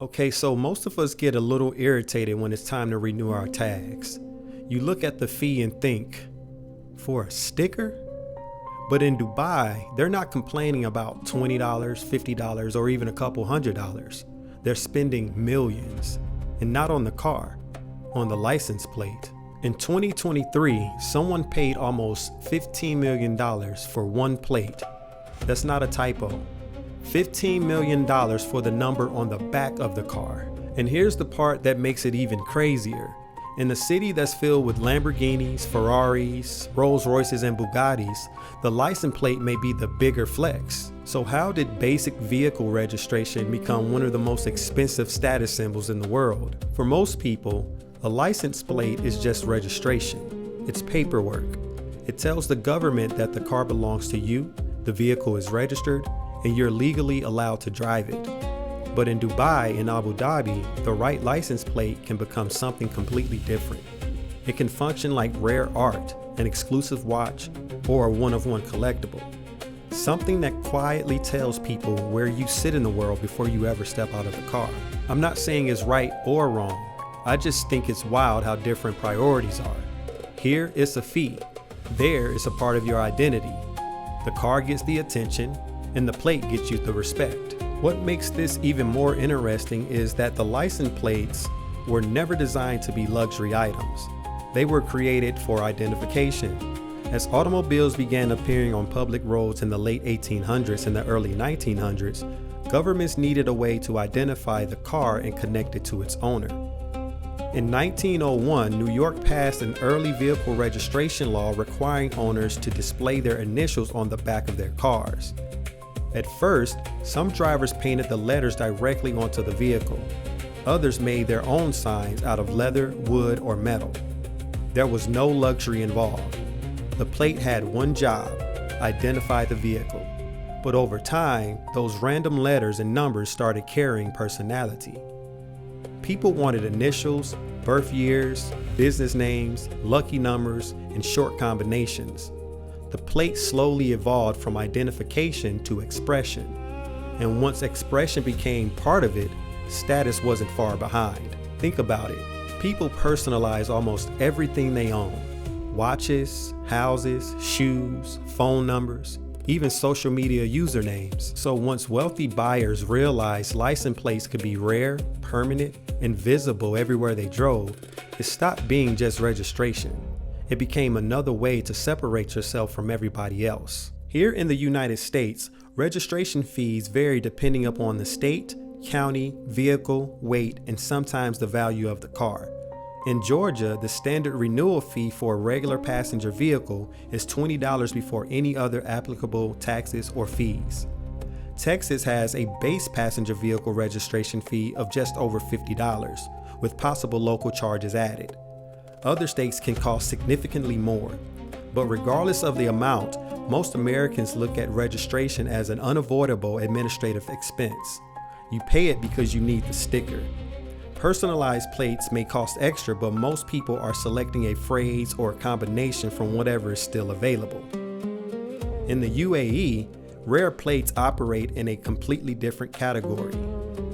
Okay, so most of us get a little irritated when it's time to renew our tags. You look at the fee and think, for a sticker? But in Dubai, they're not complaining about $20, $50, or even a couple $100. They're spending millions, and not on the car, on the license plate. In 2023, someone paid almost $15 million for one plate. That's not a typo. $15 million for the number on the back of the car. And here's the part that makes it even crazier. In a city that's filled with Lamborghinis, Ferraris, Rolls Royces, and Bugattis, the license plate may be the bigger flex. So how did basic vehicle registration become one of the most expensive status symbols in the world? For most people, a license plate is just registration. It's paperwork. It tells the government that the car belongs to you, the vehicle is registered, and you're legally allowed to drive it. But in Dubai and Abu Dhabi, the right license plate can become something completely different. It can function like rare art, an exclusive watch, or a one-of-one collectible. Something that quietly tells people where you sit in the world before you ever step out of the car. I'm not saying it's right or wrong. I just think it's wild how different priorities are. Here, it's a fee. There, it's a part of your identity. The car gets the attention, and the plate gets you the respect. What makes this even more interesting is that the license plates were never designed to be luxury items. They were created for identification. As automobiles began appearing on public roads in the late 1800s and the early 1900s, governments needed a way to identify the car and connect it to its owner. In 1901, New York passed an early vehicle registration law requiring owners to display their initials on the back of their cars. At first, some drivers painted the letters directly onto the vehicle. Others made their own signs out of leather, wood, or metal. There was no luxury involved. The plate had one job: identify the vehicle. But over time, those random letters and numbers started carrying personality. People wanted initials, birth years, business names, lucky numbers, and short combinations. The plate slowly evolved from identification to expression. And once expression became part of it, status wasn't far behind. Think about it. People personalize almost everything they own. Watches, houses, shoes, phone numbers, even social media usernames. So once wealthy buyers realized license plates could be rare, permanent, and visible everywhere they drove, it stopped being just registration. It became another way to separate yourself from everybody else. Here in the United States, registration fees vary depending upon the state, county, vehicle, weight, and sometimes the value of the car. In Georgia, the standard renewal fee for a regular passenger vehicle is $20 before any other applicable taxes or fees. Texas has a base passenger vehicle registration fee of just over $50, with possible local charges added. Other states can cost significantly more, but regardless of the amount, most Americans look at registration as an unavoidable administrative expense. You pay it because you need the sticker. Personalized plates may cost extra, but most people are selecting a phrase or a combination from whatever is still available. In the UAE, rare plates operate in a completely different category.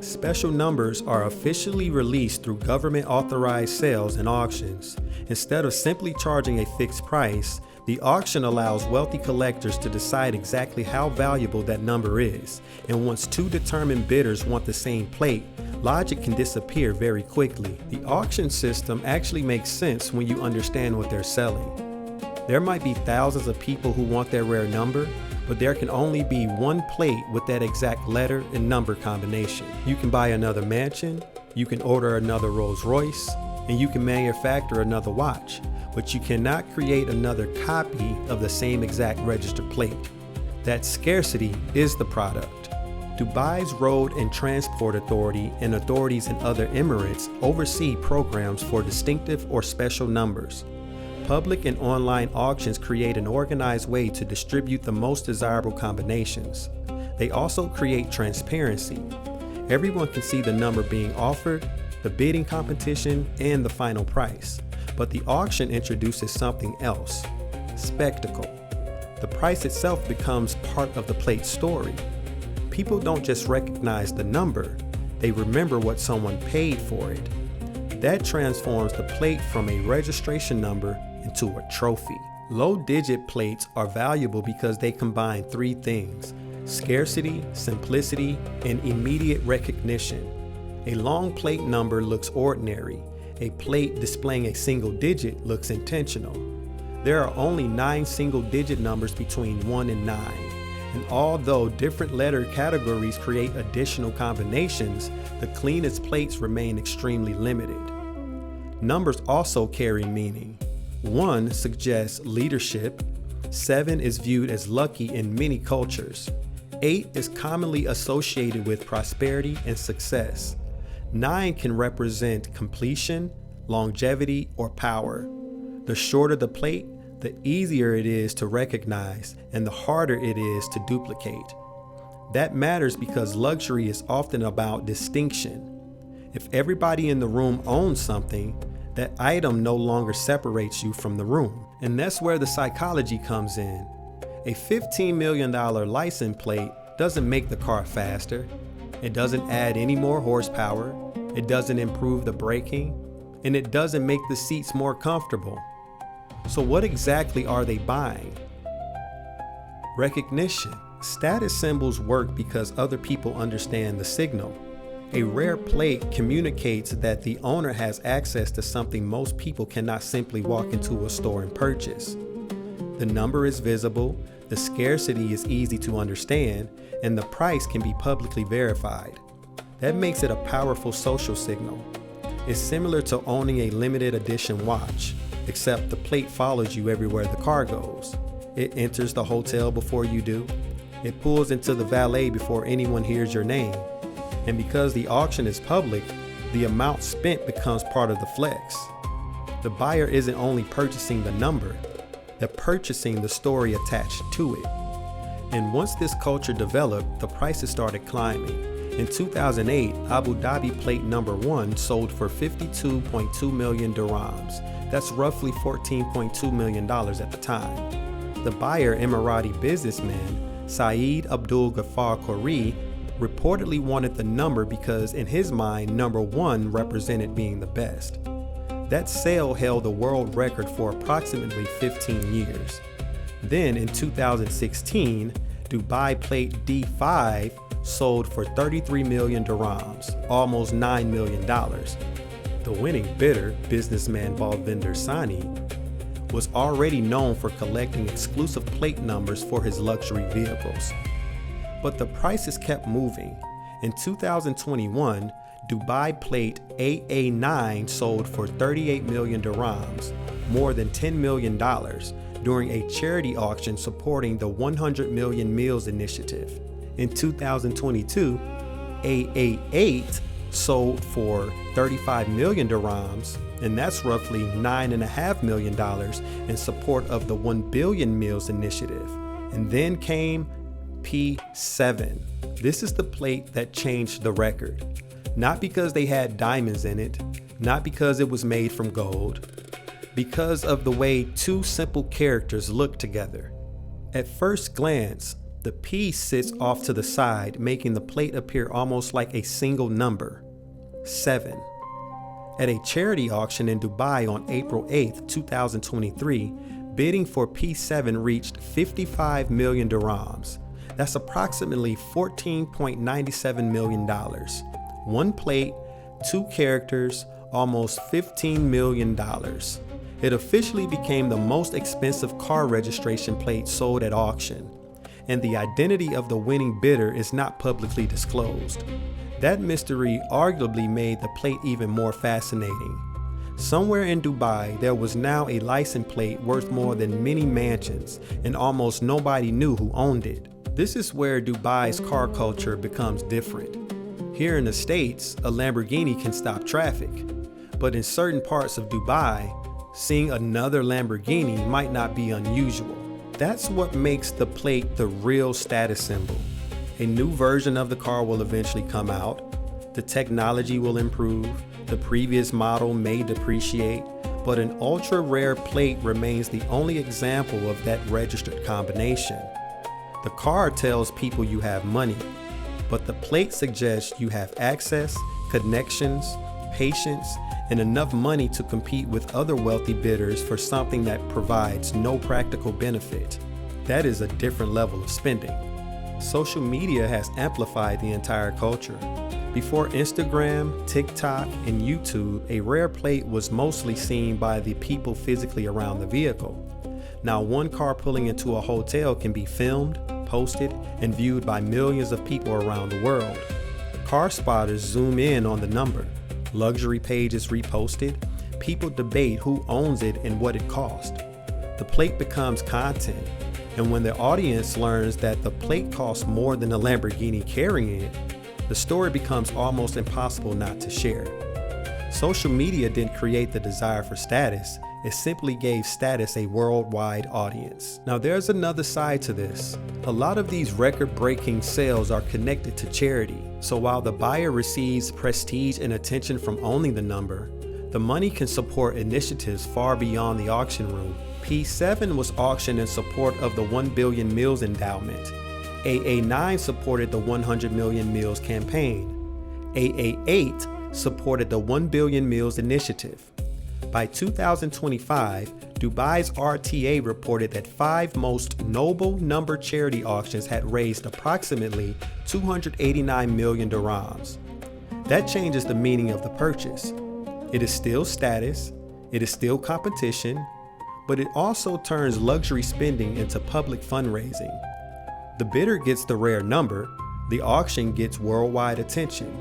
Special numbers are officially released through government-authorized sales and auctions. Instead of simply charging a fixed price, the auction allows wealthy collectors to decide exactly how valuable that number is. And once two determined bidders want the same plate, logic can disappear very quickly. The auction system actually makes sense when you understand what they're selling. There might be thousands of people who want their rare number, but there can only be one plate with that exact letter and number combination. You can buy another mansion, you can order another Rolls Royce, and you can manufacture another watch, but you cannot create another copy of the same exact registered plate. That scarcity is the product. Dubai's Road and Transport Authority and authorities in other Emirates oversee programs for distinctive or special numbers. Public and online auctions create an organized way to distribute the most desirable combinations. They also create transparency. Everyone can see the number being offered, the bidding competition, and the final price. But the auction introduces something else: spectacle. The price itself becomes part of the plate story. People don't just recognize the number, They remember what someone paid for it. That transforms the plate from a registration number into a trophy. Low-digit plates are valuable because they combine three things: scarcity, simplicity, and immediate recognition. A long plate number looks ordinary. A plate displaying a single digit looks intentional. There are only 9 single-digit numbers between 1 and 9. And although different letter categories create additional combinations, the cleanest plates remain extremely limited. Numbers also carry meaning. 1 suggests leadership. 7 is viewed as lucky in many cultures. 8 is commonly associated with prosperity and success. 9 can represent completion, longevity, or power. The shorter the plate, the easier it is to recognize and the harder it is to duplicate. That matters because luxury is often about distinction. If everybody in the room owns something, that item no longer separates you from the room. And that's where the psychology comes in. A $15 million license plate doesn't make the car faster. It doesn't add any more horsepower. It doesn't improve the braking. And it doesn't make the seats more comfortable. So what exactly are they buying? Recognition. Status symbols work because other people understand the signal. A rare plate communicates that the owner has access to something most people cannot simply walk into a store and purchase. The number is visible, the scarcity is easy to understand, and the price can be publicly verified. That makes it a powerful social signal. It's similar to owning a limited edition watch, except the plate follows you everywhere the car goes. It enters the hotel before you do. It pulls into the valet before anyone hears your name. And because the auction is public, the amount spent becomes part of the flex. The buyer isn't only purchasing the number, they're purchasing the story attached to it. And once this culture developed, the prices started climbing. In 2008, Abu Dhabi plate number 1 sold for 52.2 million dirhams. That's roughly $14.2 million at the time. The buyer, Emirati businessman Saeed Abdul Ghaffar Khoury, reportedly wanted the number because in his mind, number 1 represented being the best. That sale held the world record for approximately 15 years. Then in 2016, Dubai plate D5 sold for 33 million dirhams, almost $9 million. The winning bidder, businessman Balvinder Sani, was already known for collecting exclusive plate numbers for his luxury vehicles. But the prices kept moving. In 2021, Dubai plate AA9 sold for 38 million dirhams, more than $10 million, during a charity auction supporting the 100 Million Meals Initiative. In 2022, AA8 sold for 35 million dirhams, and that's roughly $9.5 million in support of the 1 Billion Meals Initiative. And then came P7. This is the plate that changed the record. Not because they had diamonds in it, not because it was made from gold, because of the way 2 simple characters look together. At first glance, the P sits off to the side, making the plate appear almost like a single number, 7. At a charity auction in Dubai on April 8, 2023, bidding for P7 reached 55 million dirhams. That's approximately $14.97 million. 1 plate, 2 characters, almost $15 million. It officially became the most expensive car registration plate sold at auction, and the identity of the winning bidder is not publicly disclosed. That mystery arguably made the plate even more fascinating. Somewhere in Dubai, there was now a license plate worth more than many mansions, and almost nobody knew who owned it. This is where Dubai's car culture becomes different. Here in the States, a Lamborghini can stop traffic, but in certain parts of Dubai, seeing another Lamborghini might not be unusual. That's what makes the plate the real status symbol. A new version of the car will eventually come out. The technology will improve. The previous model may depreciate, but an ultra rare plate remains the only example of that registered combination. The car tells people you have money. but the plate suggests you have access, connections, patience, and enough money to compete with other wealthy bidders for something that provides no practical benefit. That is a different level of spending. Social media has amplified the entire culture. Before Instagram, TikTok, and YouTube, a rare plate was mostly seen by the people physically around the vehicle. Now, one car pulling into a hotel can be filmed, posted, and viewed by millions of people around the world. Car spotters zoom in on the number. Luxury pages reposted. People debate who owns it and what it cost. The plate becomes content, and when the audience learns that the plate costs more than the Lamborghini carrying it, the story becomes almost impossible not to share. Social media didn't create the desire for status, it simply gave status a worldwide audience. Now there's another side to this. A lot of these record-breaking sales are connected to charity, so while the buyer receives prestige and attention from owning the number, the money can support initiatives far beyond the auction room. P7 was auctioned in support of the 1 Billion Meals Endowment. AA9 supported the 100 Million Meals campaign. AA8 supported the 1 Billion Meals initiative. By 2025, Dubai's RTA reported that 5 most noble number charity auctions had raised approximately 289 million dirhams. That changes the meaning of the purchase. It is still status, it is still competition, but it also turns luxury spending into public fundraising. The bidder gets the rare number, the auction gets worldwide attention,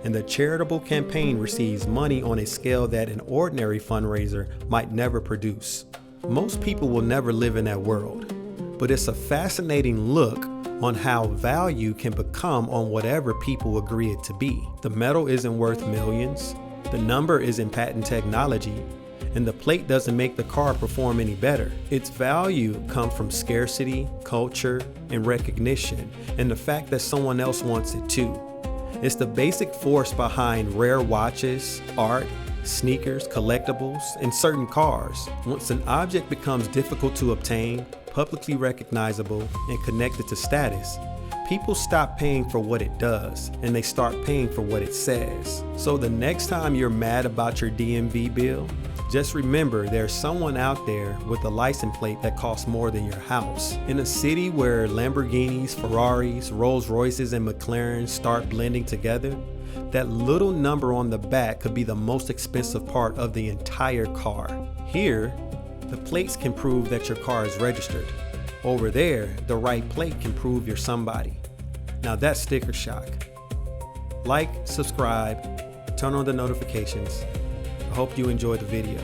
and the charitable campaign receives money on a scale that an ordinary fundraiser might never produce. Most people will never live in that world, but it's a fascinating look on how value can become on whatever people agree it to be. The metal isn't worth millions, the number isn't patent technology, and the plate doesn't make the car perform any better. Its value comes from scarcity, culture, and recognition, and the fact that someone else wants it too. It's the basic force behind rare watches, art, sneakers, collectibles, and certain cars. Once an object becomes difficult to obtain, publicly recognizable, and connected to status, people stop paying for what it does, and they start paying for what it says. So the next time you're mad about your DMV bill, just remember there's someone out there with a license plate that costs more than your house. In a city where Lamborghinis, Ferraris, Rolls Royces, and McLarens start blending together, that little number on the back could be the most expensive part of the entire car. Here, the plates can prove that your car is registered. Over there, the right plate can prove you're somebody. Now that's sticker shock. Like, subscribe, turn on the notifications. I hope you enjoyed the video.